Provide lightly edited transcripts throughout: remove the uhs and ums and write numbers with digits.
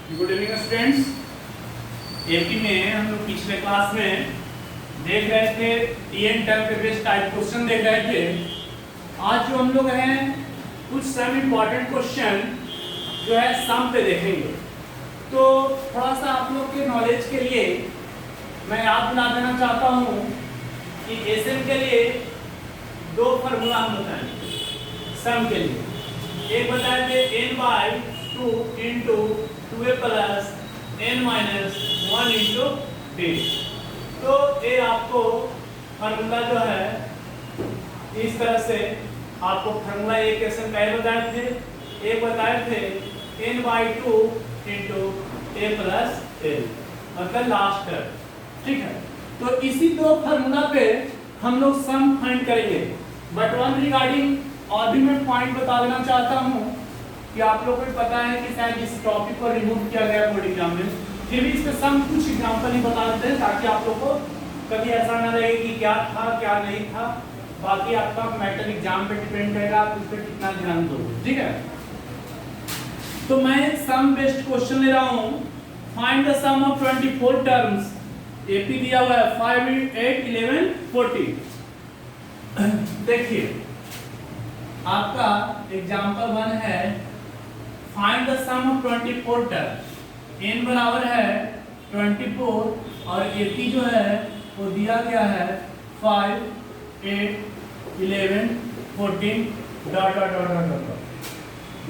Good evening students. AP में हम लोग पिछले क्लास में देख रहे थे टीएन टर्म पे बेस्ड टाइप क्वेश्चन देख रहे थे। आज जो हम लोग हैं कुछ सम इम्पोर्टेंट क्वेश्चन जो है सम पे देखेंगे। तो थोड़ा सा आप लोग के नॉलेज के लिए मैं याद दिला देना चाहता हूँ कि एसएम के लिए दो फार्मूला हम बताएंगे सम के लिए। एक बताए थे n/2 into 2a plus n minus 1 into d। तो ये आपको फार्मूला जो है इस तरह से आपको फार्मूला एक क्वेश्चन का बताए थे, एक बताए थे n/2 into a plus l मतलब लास्ट टर्म। ठीक है, तो इसी दो फार्मूला पे हम लोग सम फाइंड करेंगे। बट वन रिगार्डिंग और भी मैं पॉइंट बता देना चाहता हूँ कि आप लोगों को पता है कि शायद इस टॉपिक को रिमूव किया गया बोर्ड एग्जाम में, फिर भी इसके सम कुछ एग्जाम्पल ही बता देते हैं ताकि आप लोग को कभी ऐसा ना लगे कि क्या था क्या नहीं था। बाकी आपका मैटर एग्जाम पे डिपेंड करेगा, आप उस पर कितना ध्यान दोगे। ठीक है, तो मैं सम बेस्ड क्वेश्चन ले रहा हूँ। Find the sum of 24 terms. AP दिया हुआ है 5, 8, 11, 14। देखिए आपका एग्जाम्पल 1 है find the sum of 24 term. n बराबर है 24 और एपी जो है वो दिया गया है 5, 8, 11, 14 dot dot dot dot dot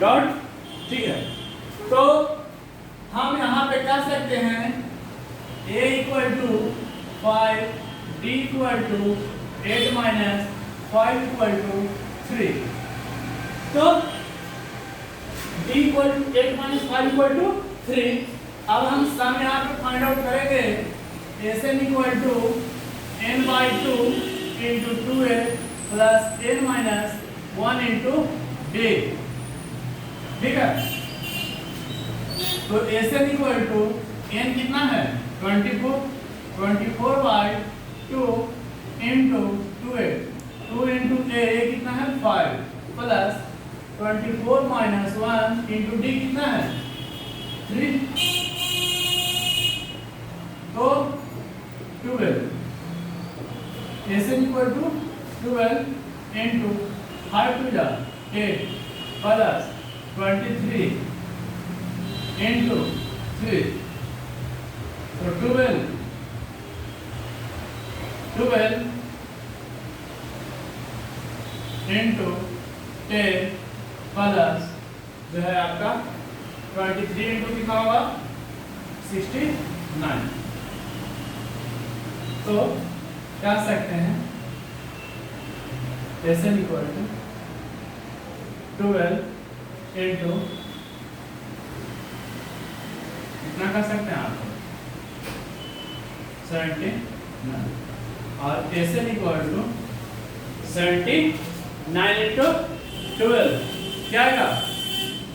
dot. ठीक है, तो हम यहाँ पे कह सकते हैं a equal to 5, d equal to 8 minus 5 equal to 3। तो d equal to 8 minus 5 equal to 3। अब हम सम यहाँ पे फाइंड आउट करेंगे। Sn equal to n/2 into 2a plus n minus 1 into d। ठीक है, तो Sn इक्वल टू n कितना है 24/2 इंटू 2a, 2 इंटू a कितना है 5 प्लस 24 माइनस 1 इंटू d कितना है 3। तो 12 Sn equal to 12 into 5 two जा 8 प्लस 23 इंटू 3। तो 12 इंटू 10 प्लस जो है आपका 23 इंटू कितना होगा 69। तो क्या सकते हैं Sn इक्वल टू 12 इंटू कितना कर सकते हैं आप 79 और Sn इक्वल टू 79 इंटू 12 क्या आएगा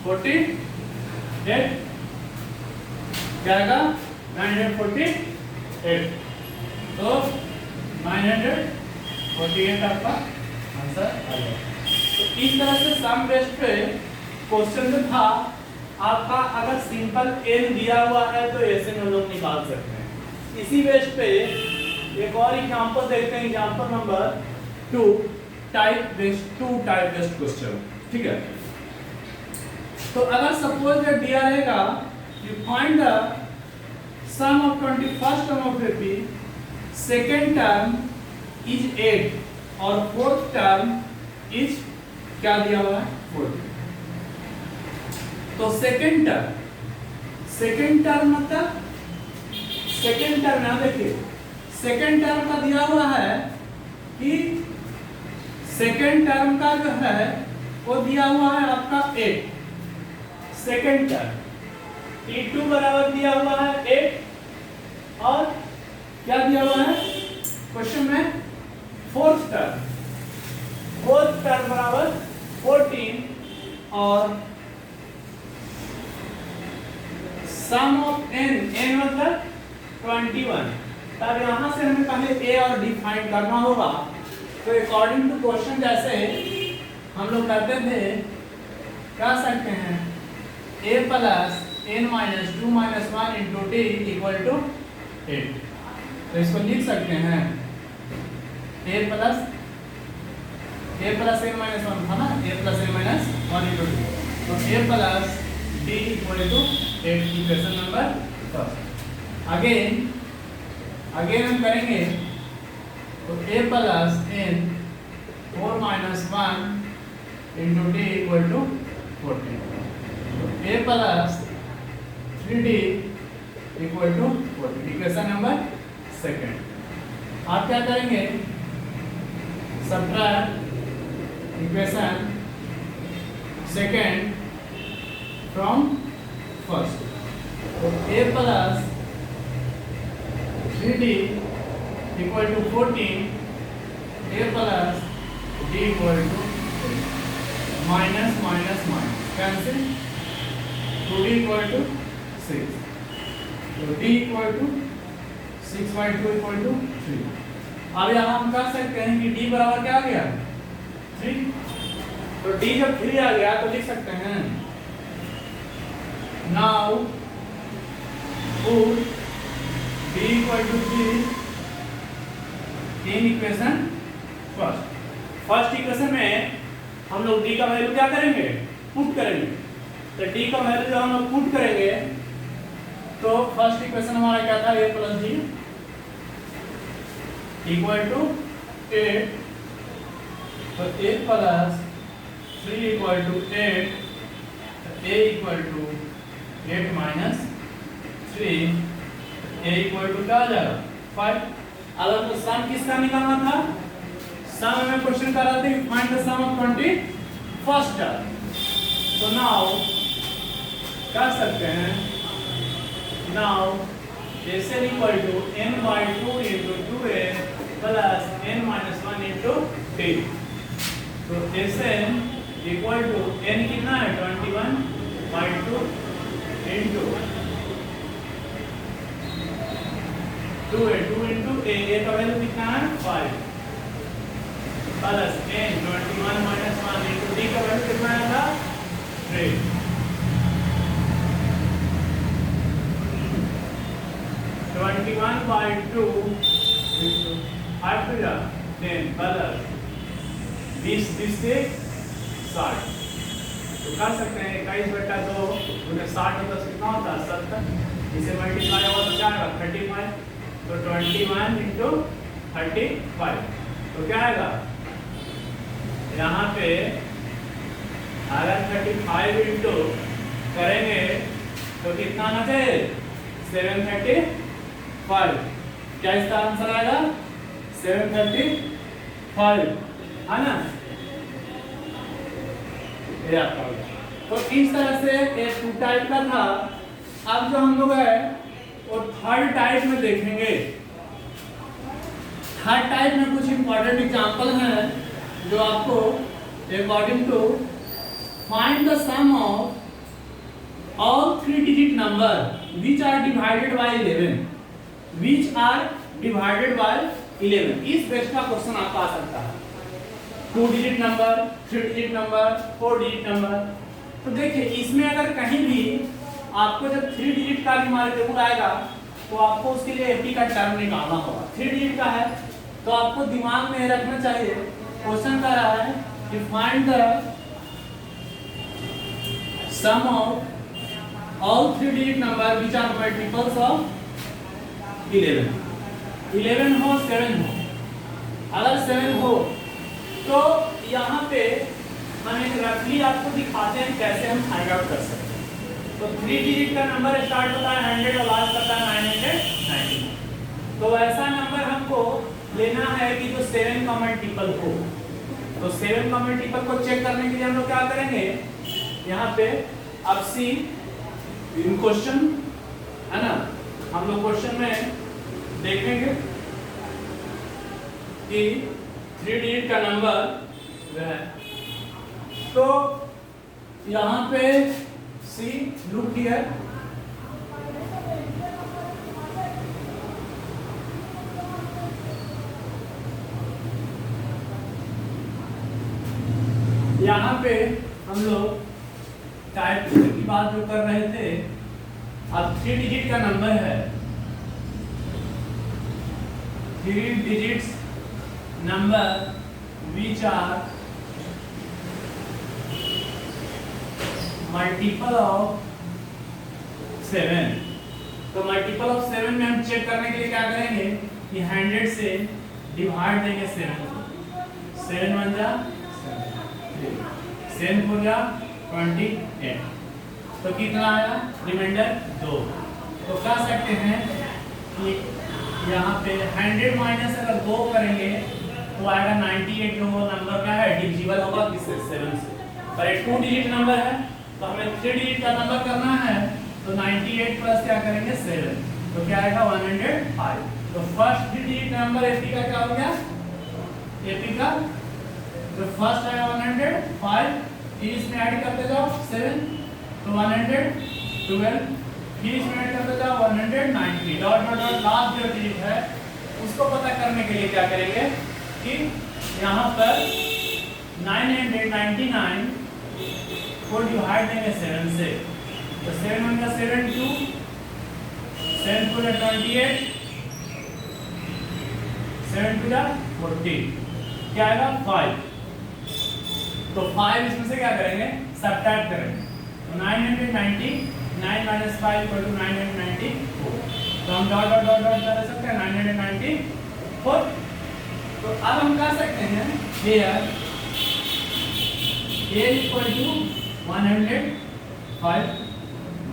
48। क्या आएगा 948। तो 948 आपका आंसर आ गया। तो इस तरह से सम बेस्ड पे क्वेश्चन जो था आपका, अगर सिंपल n दिया हुआ है तो Sn हम लोग निकाल सकते हैं। इसी बेस्ड पे एक और एग्जांपल देखते हैं, example number 2 type based question. ठीक है, तो अगर सपोज दैट दिया रहेगा you find the sum of 21st term of AP, second term is 8 और फोर्थ टर्म इज क्या दिया हुआ है 40। तो सेकेंड टर्म मतलब सेकेंड टर्म ना देखिए, सेकेंड टर्म का दिया हुआ है कि सेकेंड टर्म का जो है वो दिया हुआ है आपका 8। सेकेंड टर्म T2 बराबर दिया हुआ है 8 और क्या दिया हुआ है क्वेश्चन में फोर्थ टर्म बराबर 14 और सम ऑफ n मतलब 21। तब यहाँ से हमें पहले a और d फाइंड करना होगा। तो अकॉर्डिंग टू क्वेश्चन जैसे हम लोग करते थे, कह सकते हैं a plus n minus 2 minus 1 into T equal to 8। तो इसको लिख सकते हैं a प्लस n माइनस 1 था ना, a plus n minus 1 into T, तो a plus d equal to 8 equation number first. Again हम करेंगे तो a plus n 4 minus 1 into T equal to 14, तो a plus 3d equal to 14 equation number second. आप क्या करेंगे, subtract equation second from first, तो a plus 3d equal to 14, a plus d equal to minus minus minus cancel, 2d equal to 6, तो d equal to 6/2 equal to 3। अब यहाँ हम कर सकते हैं कि d बराबर क्या आ गया 3, तो d जब 3 आ गया तो लिख सकते हैं now put d equal to 3 in equation first equation में हम लोग d का वैल्यू क्या करेंगे, पुट करेंगे। तो d का वैल्यू जब हम लोग पुट करेंगे तो फर्स्ट इक्वेशन हमारा क्या था, a plus d equal to 8, तो a प्लस 3 इक्वल टू 8, तो a equal to 8 minus 3, a equal to क्या आ जाएगा 5। अगर तो सम किसका निकालना था, सम में क्वेश्चन कर रहे थे find the sum of 21st term, तो नाउ कर सकते हैं, now Sn equal to n/2 into 2a plus n minus 1 into t, तो Sn इक्वल टू n कितना है 21/2 इंटू 2a, 2 इंटू a का वैल्यू कितना है 5 plus n 21 minus 1 into d का वैल्यू कितना आया था 3, 21/2 5 to the 10 प्लस 20 से 60, तो कर सकते हैं 21/2 उन्हें 60 और 10 कितना होता है 70, इसे मल्टीप्लाई होगा तो क्या आएगा 35, तो 21 इंटू 35, तो क्या आएगा यहाँ पे अगर 35 इंटू करेंगे तो कितना आना चाहिए 735, क्या इसका आंसर आएगा 735 है ना, ये आपका हो गया। तो इस तरह से ये 2 टाइप का था। अब जो हम लोग है वो थर्ड टाइप में देखेंगे। थर्ड टाइप में कुछ इंपॉर्टेंट एग्जांपल हैं जो आपको according to find the sum of all 3 digit number which are divided by 11, which are divided by 11, इस बेस का क्वेश्चन आपका आ सकता है। 2 digit number, 3 digit number, 4 digit number. तो देखिए इसमें अगर कहीं भी आपको जब 3 डिजिट का न्यूमेरिकल आएगा तो आपको उसके लिए 80 का टर्म निकालना होगा। 3 डिजिट का है तो आपको दिमाग में रखना चाहिए, क्वेश्चन कर रहा है कि find the sum of all 3 digit number which are multiples of 11 हो 7 हो। अगर 7 हो तो यहाँ पे हम एक रफली आपको दिखाते हैं कैसे हम फाइंड आउट कर सकते हैं। तो 3 डिजिट का नंबर स्टार्ट होता है 100 और लास्ट करता है 990, तो ऐसा नंबर हमको लेना है कि जो 7 का मल्टीपल हो। तो 7 का मल्टीपल को चेक करने के लिए हम लोग क्या करेंगे, यहाँ पे अब सी इन क्वेश्चन है ना, हम लोग क्वेश्चन में देखेंगे कि 3 डिजिट का नंबर है। तो यहाँ पे सी लुक हियर, यहाँ पे हम लोग टाइप की बात जो कर रहे थे अब 3 डिजिट का नंबर है, 3 digits number which are multiple of 7। तो मल्टीपल ऑफ 7 में हम चेक करने के लिए क्या करेंगे कि 100 से डिवाइड देंगे 7 को। 7 1 जा 7 4 जा 28, तो कितना आया रिमाइंडर 2। तो कह सकते हैं कि यहाँ पे 100 माइनस अगर 2 करेंगे तो आएगा 98, जो नंबर क्या है डिविजिबल होगा किससे 7 से। पर ये 2 डिजिट नंबर है तो हमें 3 डिजिट का नंबर करना है, तो 98 प्लस क्या करेंगे 7, तो क्या आएगा 105। तो फर्स्ट 3 डिजिट नंबर एपी का क्या हो गया, एपी का तो फर्स्ट आया 105, फिर इसमें ऐड करते जाओ 7 तो 112, फिर इसमें ऐड करते जाओ 190, डॉट डॉट डॉट लास्ट जो डिजिट है उसको पता करने के लिए क्या करेंगे कि यहाँ पर 999 को डिवाइड देंगे 7 से, तो 7 1 का 72, 7 4 का 28, 7 2 का 40, क्या आएगा 5। तो 5 इसमें से क्या करेंगे सब्ट्रैक्ट करेंगे, तो 990 9 माइनस 5 इक्वल टू 994, तो हम डॉट डॉट डॉट डॉट कर सकते हैं 994। तो अब हम कह सकते हैं here a equal to 105,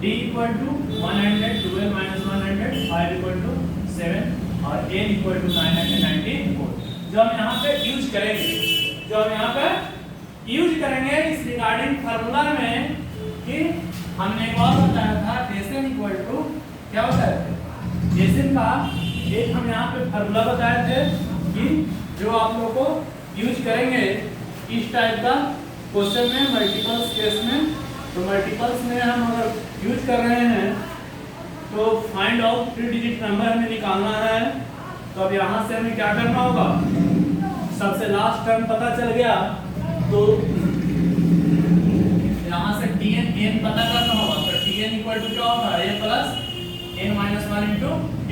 d equal to 112 minus 105 equal to 7 और n इक्वल टू 994। जो हम यहाँ पे यूज करेंगे इस रिगार्डिंग फार्मूला में कि हमने एक और बताया था डेसिन इक्वल टू क्या होता है डेसिन का एक हम यहाँ पे फार्मूला बताए थे कि जो आप लोग को यूज करेंगे इस टाइप का क्वेश्चन में मल्टीपल्स केस में। तो मल्टीपल्स में हम अगर यूज कर रहे हैं तो फाइंड आउट 3 डिजिट नंबर हमें निकालना है। तो अब यहाँ से हमें क्या करना होगा, सबसे लास्ट टर्म पता चल गया तो यहाँ से tn n पता करना होगा। तो tn इक्वल टू क्या होगा a plus n minus 1 into d।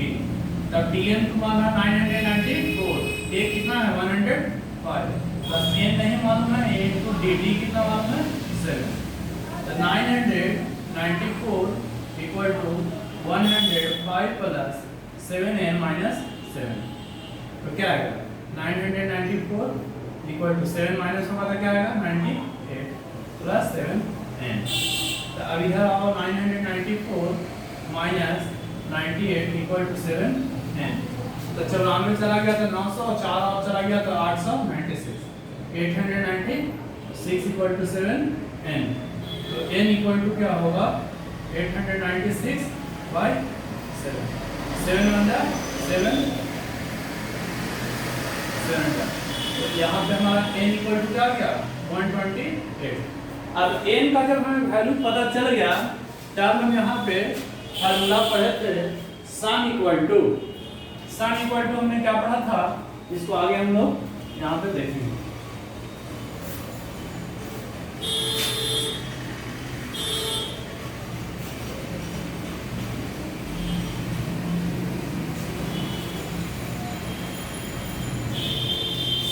तब tn तुम्हारा 994, a कितना है 105 प्लस n नहीं मालूम है a इंटू d कितना मालूम है 7। तो 994 equal to 105 plus 7n minus 7। तो क्या आएगा 994 इक्वल टू 7 माइनस होगा तो क्या आएगा 98 प्लस 7n। तो अब इधर आओ 994 माइनस 98 इक्वल टू 7n। तो 94 चला गया तो 900, 4 और चला गया तो 896, 896 इक्वल टू 7n। तो n इक्वल टू क्या होगा 896 बाई 7, 7 1 7 7। तो यहाँ पे हमारा n इक्वल टू क्या गया 128। अब n का जब हमें वैल्यू पता चल गया तब हम यहाँ पे फार्मूला पढ़े थे सन इक्वल टू हमने क्या पढ़ा था, इसको आगे हम लोग यहाँ पे देखेंगे।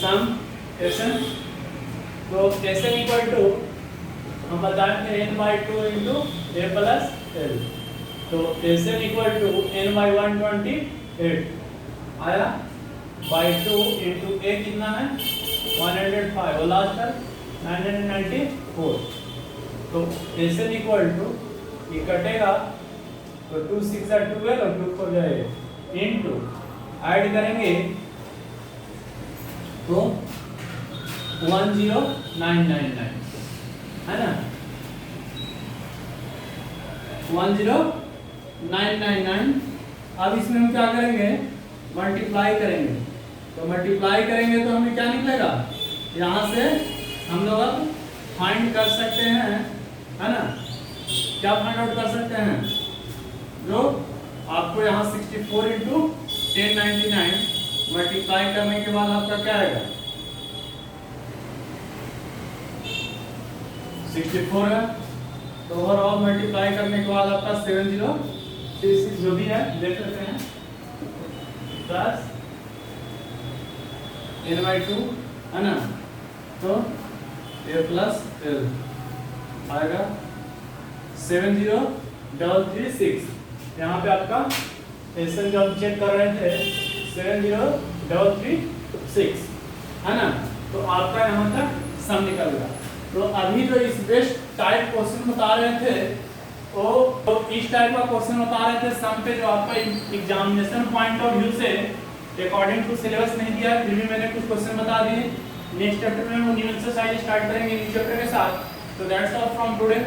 सम एशन तो एशन इक्वल टू हम बताए थे n/2 into a plus l। तो एशन इक्वल टू n/128 आया बाई 2 इंटू a कितना है 105 और लास्ट है 994। तो एशन इक्वल टू ये कटेगा तो 2 6 12 और 2 4 जाए इंटू ऐड करेंगे तो 10999 है ना 10999। अब इसमें हम क्या करेंगे मल्टीप्लाई करेंगे। तो मल्टीप्लाई करेंगे तो हमें क्या निकलेगा, यहाँ से हम लोग अब फाइंड कर सकते हैं है ना, क्या फाइंड आउट कर सकते हैं, जो आपको यहाँ 64 इंटू 1099 मल्टीप्लाई करने के बाद आपका क्या आएगा 64 है। तो ओवरऑल मल्टीप्लाई करने के बाद आपका 70 36 जो भी है देख लेते हैं, प्लस n/2 है ना, तो ये प्लस l आएगा 70336। यहाँ पे आपका एसएन जब चेक कर रहे थे 70336 है ना, तो आपका यहाँ तक सम निकल गया। तो अभी जो इस बेस्ट टाइप क्वेश्चन बता रहे थे वो तो इस टाइप का क्वेश्चन बता रहे थे सम पे, जो आपका एग्जामिनेशन पॉइंट ऑफ व्यू से अकॉर्डिंग टू सिलेबस नहीं दिया, फिर भी मैंने कुछ क्वेश्चन बता दिए। नेक्स्ट चैप्टर में वो न्यू एक्सरसाइज स्टार्ट करेंगे न्यू चैप्टर के साथ। तो दैट्स ऑल फ्रॉम टुडे।